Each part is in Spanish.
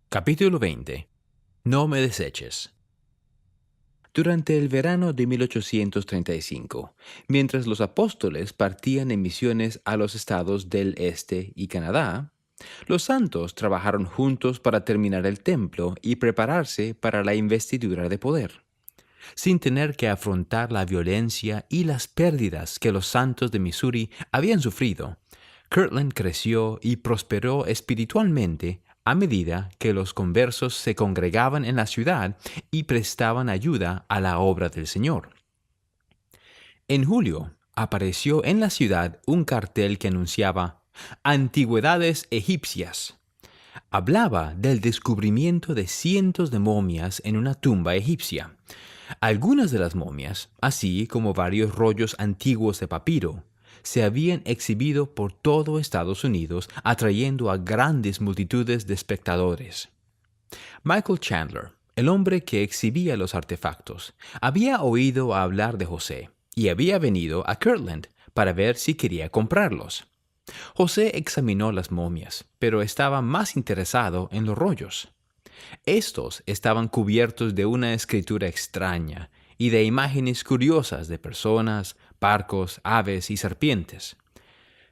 Capítulo 20. No me deseches. Durante el verano de 1835, mientras los apóstoles partían en misiones a los estados del este y Canadá, los santos trabajaron juntos para terminar el templo y prepararse para la investidura de poder. Sin tener que afrontar la violencia y las pérdidas que los santos de Missouri habían sufrido, Kirtland creció y prosperó espiritualmente a medida que los conversos se congregaban en la ciudad y prestaban ayuda a la obra del Señor. En julio, apareció en la ciudad un cartel que anunciaba Antigüedades egipcias. Hablaba del descubrimiento de cientos de momias en una tumba egipcia. Algunas de las momias, así como varios rollos antiguos de papiro, se habían exhibido por todo Estados Unidos, atrayendo a grandes multitudes de espectadores. Michael Chandler, el hombre que exhibía los artefactos, había oído hablar de José y había venido a Kirtland para ver si quería comprarlos. José examinó las momias, pero estaba más interesado en los rollos. Estos estaban cubiertos de una escritura extraña y de imágenes curiosas de personas, barcos, aves y serpientes.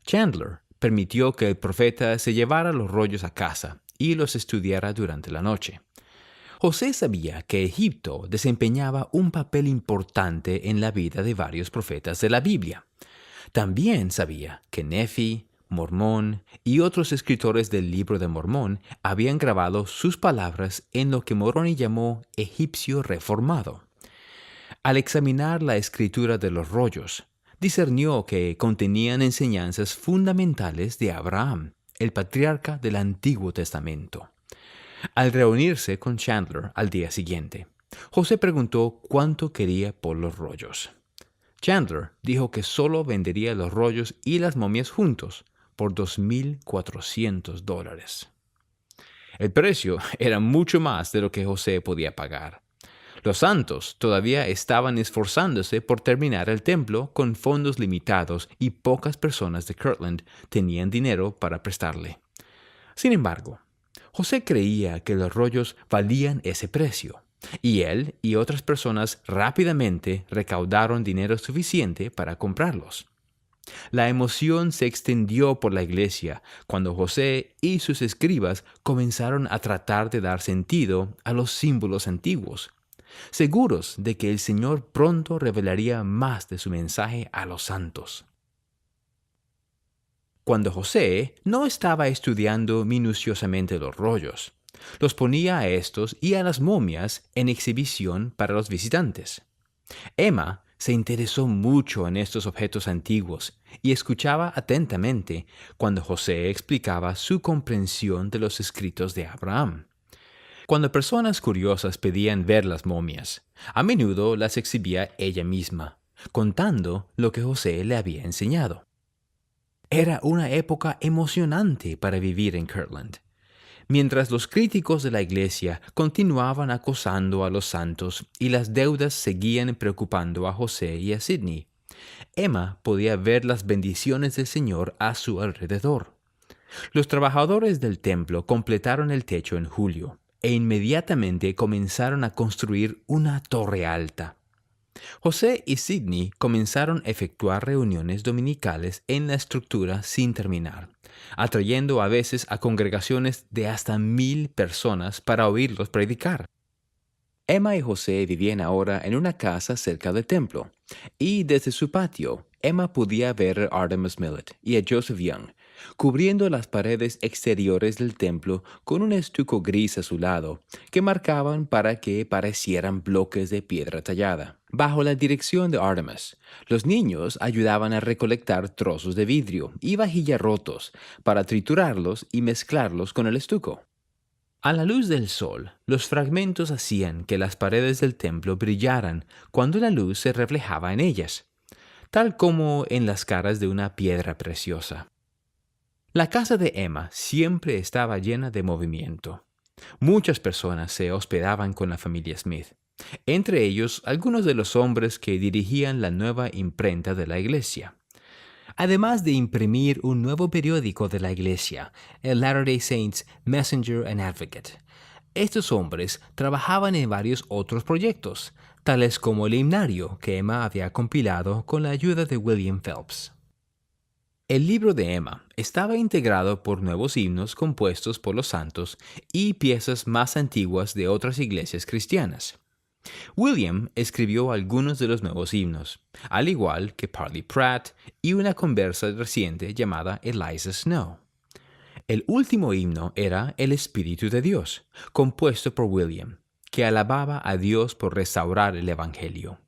Chandler permitió que el profeta se llevara los rollos a casa y los estudiara durante la noche. José sabía que Egipto desempeñaba un papel importante en la vida de varios profetas de la Biblia. También sabía que Nefi, Mormón y otros escritores del libro de Mormón habían grabado sus palabras en lo que Moroni llamó egipcio reformado. Al examinar la escritura de los rollos, discernió que contenían enseñanzas fundamentales de Abraham, el patriarca del Antiguo Testamento. Al reunirse con Chandler al día siguiente, José preguntó cuánto quería por los rollos. Chandler dijo que solo vendería los rollos y las momias juntos por $2,400. El precio era mucho más de lo que José podía pagar. Los santos todavía estaban esforzándose por terminar el templo con fondos limitados y pocas personas de Kirtland tenían dinero para prestarle. Sin embargo, José creía que los rollos valían ese precio, y él y otras personas rápidamente recaudaron dinero suficiente para comprarlos. La emoción se extendió por la iglesia cuando José y sus escribas comenzaron a tratar de dar sentido a los símbolos antiguos, seguros de que el Señor pronto revelaría más de su mensaje a los santos. Cuando José no estaba estudiando minuciosamente los rollos, los ponía a estos y a las momias en exhibición para los visitantes. Emma se interesó mucho en estos objetos antiguos y escuchaba atentamente cuando José explicaba su comprensión de los escritos de Abraham. Cuando personas curiosas pedían ver las momias, a menudo las exhibía ella misma, contando lo que José le había enseñado. Era una época emocionante para vivir en Kirtland. Mientras los críticos de la iglesia continuaban acosando a los santos y las deudas seguían preocupando a José y a Sidney, Emma podía ver las bendiciones del Señor a su alrededor. Los trabajadores del templo completaron el techo en julio e inmediatamente comenzaron a construir una torre alta. José y Sidney comenzaron a efectuar reuniones dominicales en la estructura sin terminar, atrayendo a veces a congregaciones de hasta 1,000 personas para oírlos predicar. Emma y José vivían ahora en una casa cerca del templo, y desde su patio, Emma podía ver a Artemus Millet y a Joseph Young, cubriendo las paredes exteriores del templo con un estuco gris azulado que marcaban para que parecieran bloques de piedra tallada. Bajo la dirección de Artemus, los niños ayudaban a recolectar trozos de vidrio y vajilla rotos para triturarlos y mezclarlos con el estuco. A la luz del sol, los fragmentos hacían que las paredes del templo brillaran cuando la luz se reflejaba en ellas, tal como en las caras de una piedra preciosa. La casa de Emma siempre estaba llena de movimiento. Muchas personas se hospedaban con la familia Smith, entre ellos algunos de los hombres que dirigían la nueva imprenta de la iglesia. además de imprimir un nuevo periódico de la iglesia, el Latter-day Saints Messenger and Advocate. Estos hombres trabajaban en varios otros proyectos, tales como el himnario que Emma había compilado con la ayuda de William Phelps. El libro de Emma estaba integrado por nuevos himnos compuestos por los santos y piezas más antiguas de otras iglesias cristianas. William escribió algunos de los nuevos himnos, al igual que Parley Pratt y una conversa reciente llamada Eliza Snow. El último himno era El Espíritu de Dios, compuesto por William, que alababa a Dios por restaurar el Evangelio.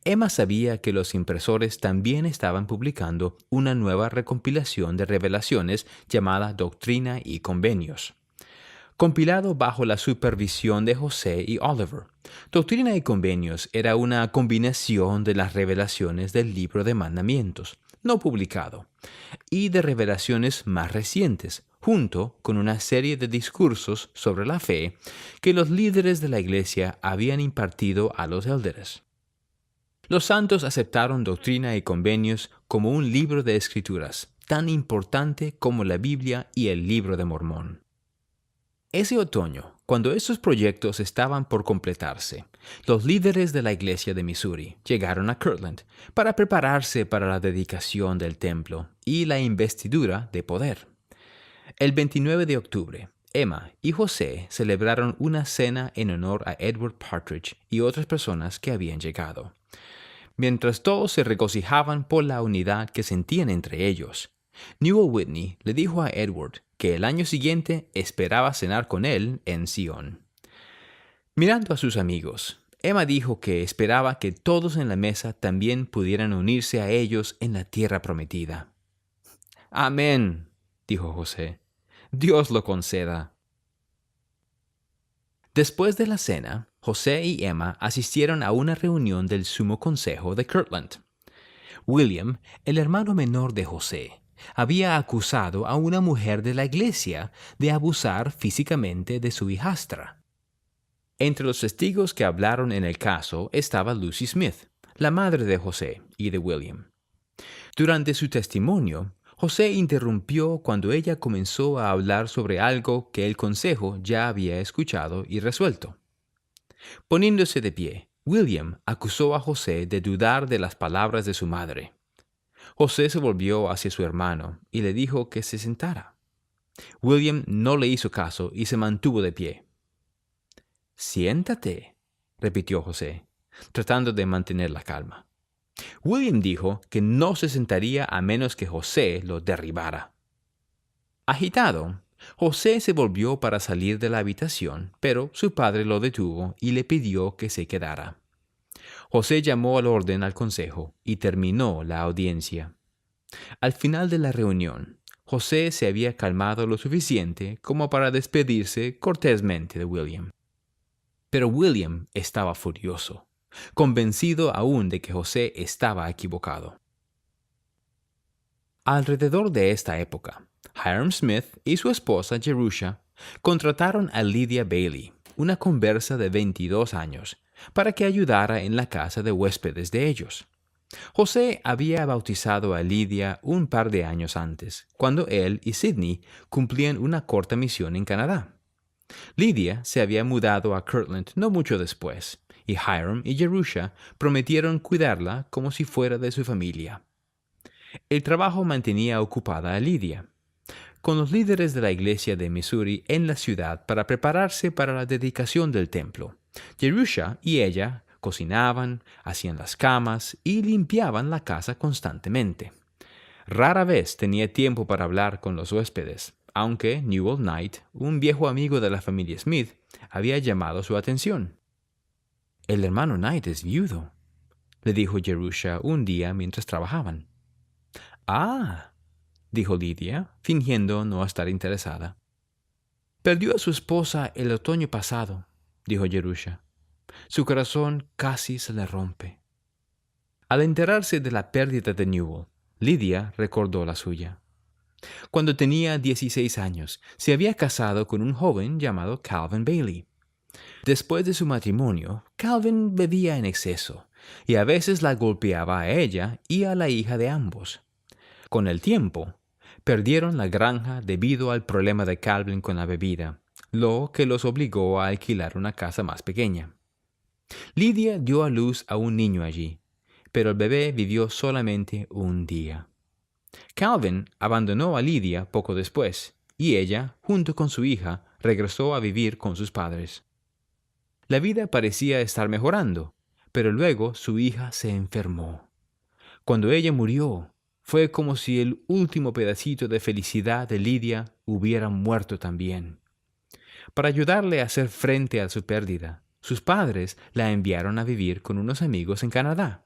Emma sabía que los impresores también estaban publicando una nueva recompilación de revelaciones llamada Doctrina y Convenios. Compilado bajo la supervisión de José y Oliver, Doctrina y Convenios era una combinación de las revelaciones del Libro de Mandamientos, no publicado, y de revelaciones más recientes, junto con una serie de discursos sobre la fe que los líderes de la iglesia habían impartido a los élderes. Los santos aceptaron Doctrina y Convenios como un libro de escrituras, tan importante como la Biblia y el Libro de Mormón. Ese otoño, cuando estos proyectos estaban por completarse, los líderes de la iglesia de Missouri llegaron a Kirtland para prepararse para la dedicación del templo y la investidura de poder. El 29 de octubre, Emma y José celebraron una cena en honor a Edward Partridge y otras personas que habían llegado. Mientras todos se regocijaban por la unidad que sentían entre ellos, Newell Whitney le dijo a Edward que el año siguiente esperaba cenar con él en Sion. Mirando a sus amigos, Emma dijo que esperaba que todos en la mesa también pudieran unirse a ellos en la tierra prometida. Amén, dijo José. Dios lo conceda. Después de la cena, José y Emma asistieron a una reunión del Sumo Consejo de Kirtland. William, el hermano menor de José, había acusado a una mujer de la iglesia de abusar físicamente de su hijastra. Entre los testigos que hablaron en el caso estaba Lucy Smith, la madre de José y de William. Durante su testimonio, José interrumpió cuando ella comenzó a hablar sobre algo que el consejo ya había escuchado y resuelto. Poniéndose de pie, William acusó a José de dudar de las palabras de su madre. José se volvió hacia su hermano y le dijo que se sentara. William no le hizo caso y se mantuvo de pie. «Siéntate», repitió José, tratando de mantener la calma. William dijo que no se sentaría a menos que José lo derribara. Agitado, José se volvió para salir de la habitación, pero su padre lo detuvo y le pidió que se quedara. José llamó al orden al consejo y terminó la audiencia. Al final de la reunión, José se había calmado lo suficiente como para despedirse cortésmente de William. Pero William estaba furioso, convencido aún de que José estaba equivocado. Alrededor de esta época, Hiram Smith y su esposa Jerusha contrataron a Lydia Bailey, una conversa de 22 años, para que ayudara en la casa de huéspedes de ellos. José había bautizado a Lydia un par de años antes, cuando él y Sidney cumplían una corta misión en Canadá. Lydia se había mudado a Kirtland no mucho después, y Hiram y Jerusha prometieron cuidarla como si fuera de su familia. El trabajo mantenía ocupada a Lydia, con los líderes de la iglesia de Missouri en la ciudad para prepararse para la dedicación del templo. Jerusha y ella cocinaban, hacían las camas y limpiaban la casa constantemente. Rara vez tenía tiempo para hablar con los huéspedes, aunque Newell Knight, un viejo amigo de la familia Smith, había llamado su atención. «El hermano Knight es viudo», le dijo Jerusha un día mientras trabajaban. «Ah», dijo Lydia, fingiendo no estar interesada. «Perdió a su esposa el otoño pasado», dijo Jerusha. «Su corazón casi se le rompe». Al enterarse de la pérdida de Newell, Lydia recordó la suya. Cuando tenía 16 años, se había casado con un joven llamado Calvin Bailey. Después de su matrimonio, Calvin bebía en exceso, y a veces la golpeaba a ella y a la hija de ambos. Con el tiempo, perdieron la granja debido al problema de Calvin con la bebida, lo que los obligó a alquilar una casa más pequeña. Lydia dio a luz a un niño allí, pero el bebé vivió solamente un día. Calvin abandonó a Lydia poco después, y ella, junto con su hija, regresó a vivir con sus padres. La vida parecía estar mejorando, pero luego su hija se enfermó. Cuando ella murió, fue como si el último pedacito de felicidad de Lydia hubiera muerto también. Para ayudarle a hacer frente a su pérdida, sus padres la enviaron a vivir con unos amigos en Canadá.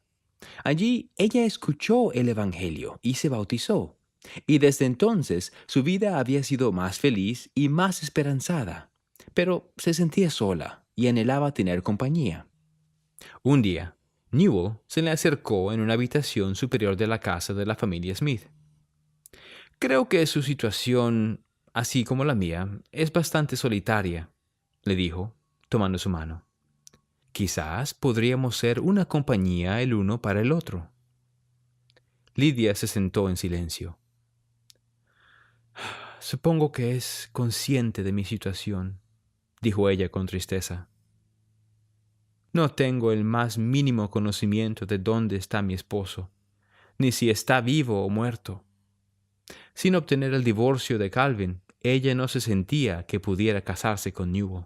Allí ella escuchó el Evangelio y se bautizó, y desde entonces su vida había sido más feliz y más esperanzada, pero se sentía sola y anhelaba tener compañía. Un día, Newell se le acercó en una habitación superior de la casa de la familia Smith. «Creo que su situación, así como la mía, es bastante solitaria», le dijo, tomando su mano. «Quizás podríamos ser una compañía el uno para el otro». Lydia se sentó en silencio. «Supongo que es consciente de mi situación», dijo ella con tristeza. «No tengo el más mínimo conocimiento de dónde está mi esposo, ni si está vivo o muerto. Sin obtener el divorcio de Calvin, ella no se sentía que pudiera casarse con Newell.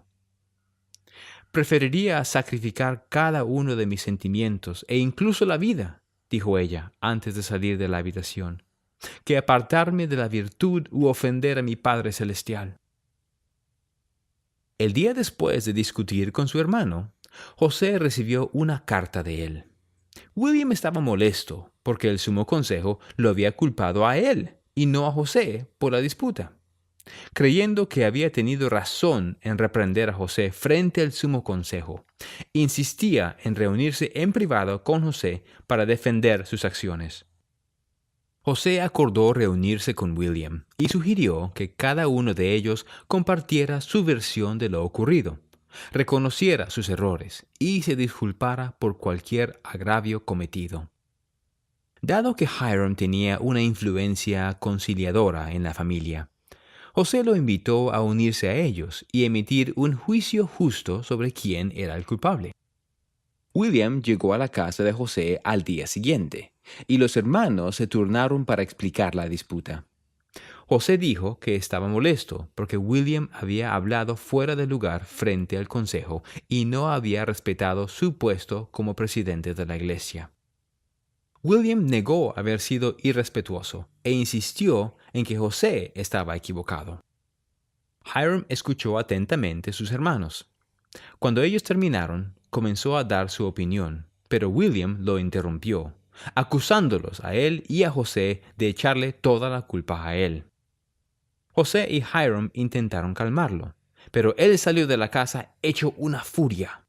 Preferiría sacrificar cada uno de mis sentimientos e incluso la vida», dijo ella antes de salir de la habitación, «que apartarme de la virtud u ofender a mi Padre Celestial». El día después de discutir con su hermano, José recibió una carta de él. William estaba molesto porque el Sumo Consejo lo había culpado a él y no a José por la disputa. Creyendo que había tenido razón en reprender a José frente al Sumo Consejo, insistía en reunirse en privado con José para defender sus acciones. José acordó reunirse con William y sugirió que cada uno de ellos compartiera su versión de lo ocurrido, reconociera sus errores y se disculpara por cualquier agravio cometido. Dado que Hiram tenía una influencia conciliadora en la familia, José lo invitó a unirse a ellos y emitir un juicio justo sobre quién era el culpable. William llegó a la casa de José al día siguiente, y los hermanos se turnaron para explicar la disputa. José dijo que estaba molesto porque William había hablado fuera de lugar frente al consejo y no había respetado su puesto como presidente de la iglesia. William negó haber sido irrespetuoso e insistió en que José estaba equivocado. Hiram escuchó atentamente a sus hermanos. Cuando ellos terminaron, comenzó a dar su opinión, pero William lo interrumpió, acusándolos a él y a José de echarle toda la culpa a él. José y Hiram intentaron calmarlo, pero él salió de la casa hecho una furia.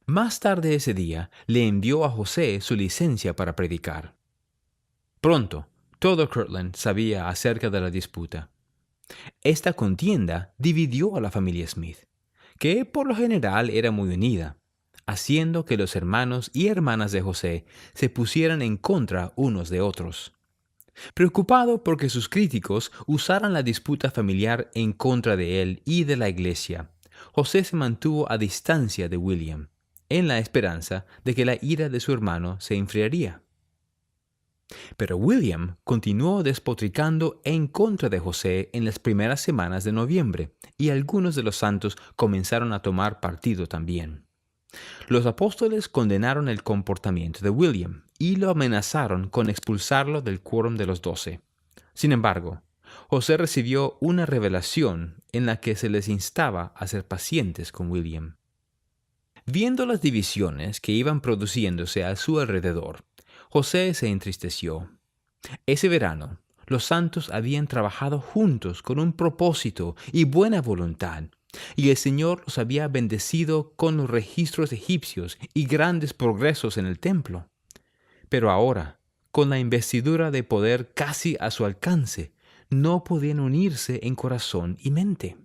Más tarde ese día le envió a José su licencia para predicar. Pronto, todo Kirtland sabía acerca de la disputa. Esta contienda dividió a la familia Smith, que por lo general era muy unida, haciendo que los hermanos y hermanas de José se pusieran en contra unos de otros. Preocupado porque sus críticos usaran la disputa familiar en contra de él y de la iglesia, José se mantuvo a distancia de William, en la esperanza de que la ira de su hermano se enfriaría. Pero William continuó despotricando en contra de José en las primeras semanas de noviembre, y algunos de los santos comenzaron a tomar partido también. Los apóstoles condenaron el comportamiento de William y lo amenazaron con expulsarlo del quórum de los 12. Sin embargo, José recibió una revelación en la que se les instaba a ser pacientes con William. Viendo las divisiones que iban produciéndose a su alrededor, José se entristeció. Ese verano, los santos habían trabajado juntos con un propósito y buena voluntad, y el Señor los había bendecido con los registros egipcios y grandes progresos en el templo. Pero ahora, con la investidura de poder casi a su alcance, no podían unirse en corazón y mente.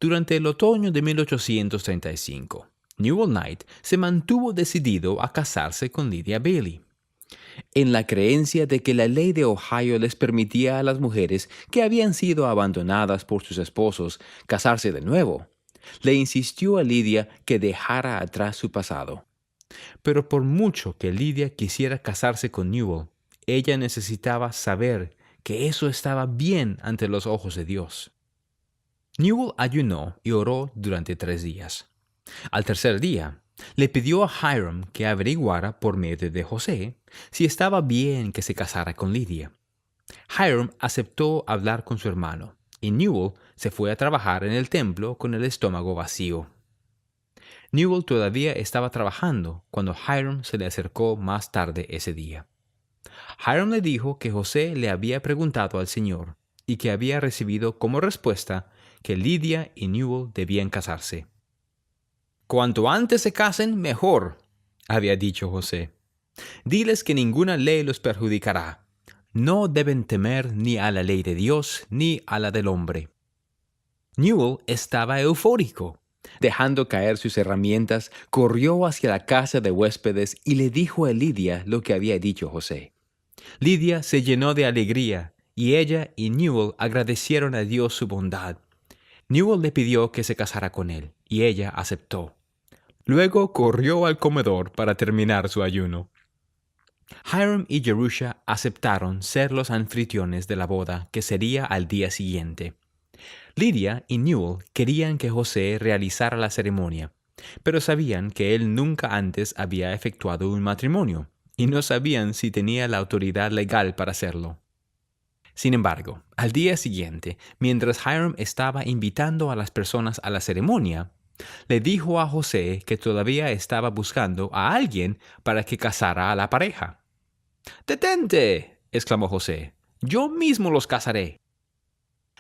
Durante el otoño de 1835, Newell Knight se mantuvo decidido a casarse con Lydia Bailey. en la creencia de que la ley de Ohio les permitía a las mujeres que habían sido abandonadas por sus esposos casarse de nuevo. Le insistió a Lidia que dejara atrás su pasado. Pero por mucho que Lidia quisiera casarse con Newell, ella necesitaba saber que eso estaba bien ante los ojos de Dios. Newell ayunó y oró durante 3 días. Al tercer día, le pidió a Hiram que averiguara por medio de José si estaba bien que se casara con Lidia. Hiram aceptó hablar con su hermano, y Newell se fue a trabajar en el templo con el estómago vacío. Newell todavía estaba trabajando cuando Hiram se le acercó más tarde ese día. Hiram le dijo que José le había preguntado al Señor y que había recibido como respuesta que Lidia y Newell debían casarse. «Cuanto antes se casen, mejor», había dicho José. «Diles que ninguna ley los perjudicará. No deben temer ni a la ley de Dios ni a la del hombre». Newell estaba eufórico. Dejando caer sus herramientas, corrió hacia la casa de huéspedes y le dijo a Lidia lo que había dicho José. Lidia se llenó de alegría y ella y Newell agradecieron a Dios su bondad. Newell le pidió que se casara con él y ella aceptó. Luego corrió al comedor para terminar su ayuno. Hiram y Jerusha aceptaron ser los anfitriones de la boda que sería al día siguiente. Lidia y Newell querían que José realizara la ceremonia, pero sabían que él nunca antes había efectuado un matrimonio y no sabían si tenía la autoridad legal para hacerlo. Sin embargo, al día siguiente, mientras Hiram estaba invitando a las personas a la ceremonia, le dijo a José que todavía estaba buscando a alguien para que casara a la pareja. «¡Detente!», exclamó José. «Yo mismo los casaré».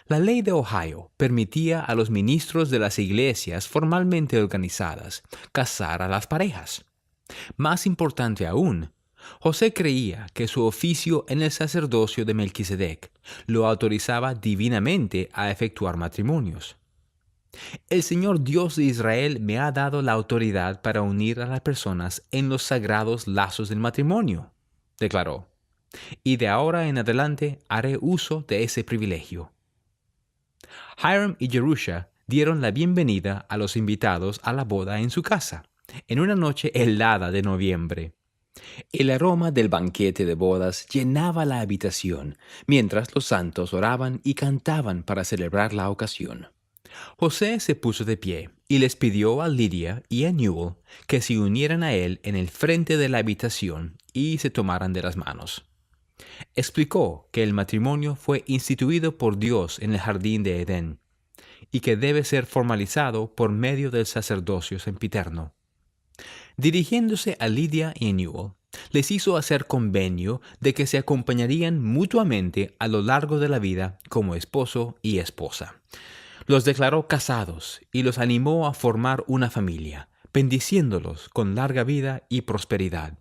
La ley de Ohio permitía a los ministros de las iglesias formalmente organizadas casar a las parejas. Más importante aún, José creía que su oficio en el sacerdocio de Melquisedec lo autorizaba divinamente a efectuar matrimonios. «El Señor Dios de Israel me ha dado la autoridad para unir a las personas en los sagrados lazos del matrimonio», declaró, «y de ahora en adelante haré uso de ese privilegio». Hiram y Jerusha dieron la bienvenida a los invitados a la boda en su casa, en una noche helada de noviembre. El aroma del banquete de bodas llenaba la habitación, mientras los santos oraban y cantaban para celebrar la ocasión. José se puso de pie y les pidió a Lidia y a Newell que se unieran a él en el frente de la habitación y se tomaran de las manos. Explicó que el matrimonio fue instituido por Dios en el jardín de Edén y que debe ser formalizado por medio del sacerdocio sempiterno. Dirigiéndose a Lidia y a Newell, les hizo hacer convenio de que se acompañarían mutuamente a lo largo de la vida como esposo y esposa. Los declaró casados y los animó a formar una familia, bendiciéndolos con larga vida y prosperidad.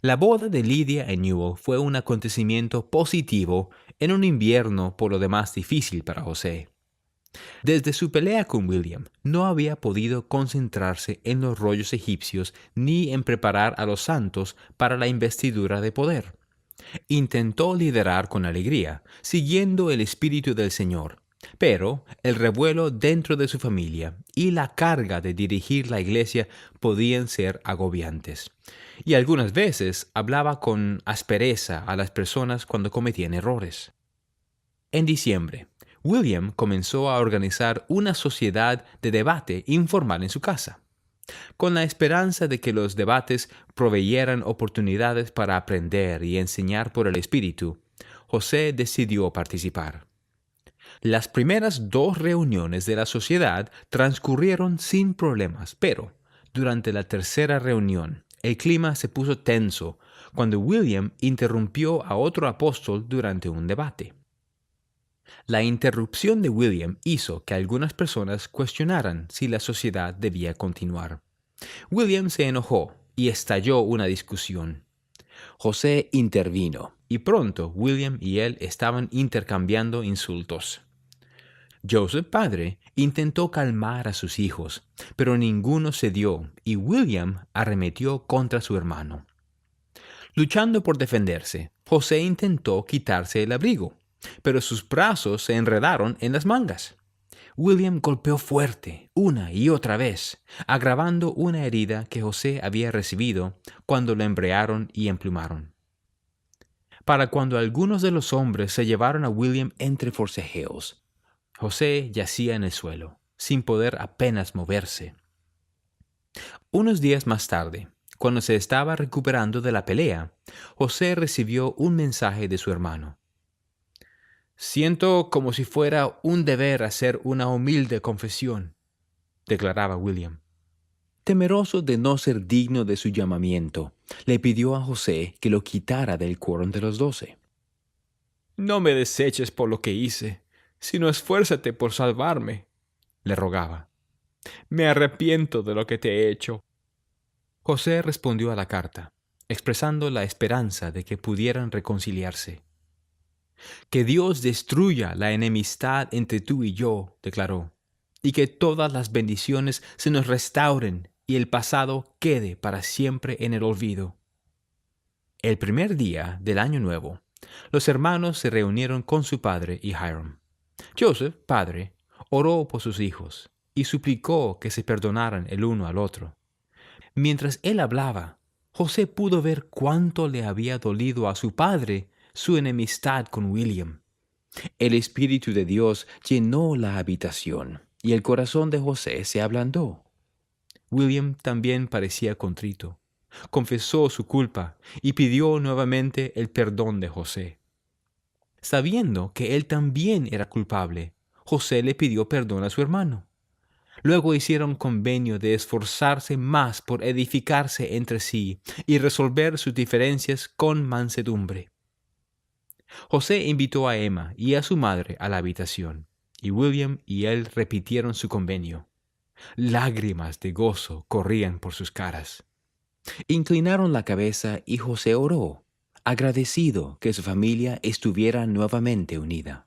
La boda de Lidia y Newell fue un acontecimiento positivo en un invierno por lo demás difícil para José. Desde su pelea con William, no había podido concentrarse en los rollos egipcios ni en preparar a los santos para la investidura de poder. Intentó liderar con alegría, siguiendo el espíritu del Señor, pero el revuelo dentro de su familia y la carga de dirigir la iglesia podían ser agobiantes. Y algunas veces hablaba con aspereza a las personas cuando cometían errores. En diciembre, William comenzó a organizar una sociedad de debate informal en su casa, con la esperanza de que los debates proveyeran oportunidades para aprender y enseñar por el Espíritu. José decidió participar. Las primeras 2 reuniones de la sociedad transcurrieron sin problemas, pero durante la tercera reunión, el clima se puso tenso cuando William interrumpió a otro apóstol durante un debate. La interrupción de William hizo que algunas personas cuestionaran si la sociedad debía continuar. William se enojó y estalló una discusión. José intervino. Y pronto William y él estaban intercambiando insultos. Joseph, padre, intentó calmar a sus hijos, pero ninguno cedió y William arremetió contra su hermano. Luchando por defenderse, José intentó quitarse el abrigo, pero sus brazos se enredaron en las mangas. William golpeó fuerte una y otra vez, agravando una herida que José había recibido cuando lo embrearon y emplumaron. Para cuando algunos de los hombres se llevaron a William entre forcejeos, José yacía en el suelo, sin poder apenas moverse. Unos días más tarde, cuando se estaba recuperando de la pelea, José recibió un mensaje de su hermano. «Siento como si fuera un deber hacer una humilde confesión», declaraba William. Temeroso de no ser digno de su llamamiento, le pidió a José que lo quitara del quórum de los 12. «No me deseches por lo que hice, sino esfuérzate por salvarme», le rogaba. «Me arrepiento de lo que te he hecho». José respondió a la carta, expresando la esperanza de que pudieran reconciliarse. «Que Dios destruya la enemistad entre tú y yo», declaró, «y que todas las bendiciones se nos restauren y el pasado quede para siempre en el olvido». El primer día del año nuevo, los hermanos se reunieron con su padre y Hiram. Joseph, padre, oró por sus hijos y suplicó que se perdonaran el uno al otro. Mientras él hablaba, José pudo ver cuánto le había dolido a su padre su enemistad con William. El Espíritu de Dios llenó la habitación y el corazón de José se ablandó. William también parecía contrito. Confesó su culpa y pidió nuevamente el perdón de José. Sabiendo que él también era culpable, José le pidió perdón a su hermano. Luego hicieron convenio de esforzarse más por edificarse entre sí y resolver sus diferencias con mansedumbre. José invitó a Emma y a su madre a la habitación, y William y él repitieron su convenio. Lágrimas de gozo corrían por sus caras. Inclinaron la cabeza y José oró, agradecido que su familia estuviera nuevamente unida.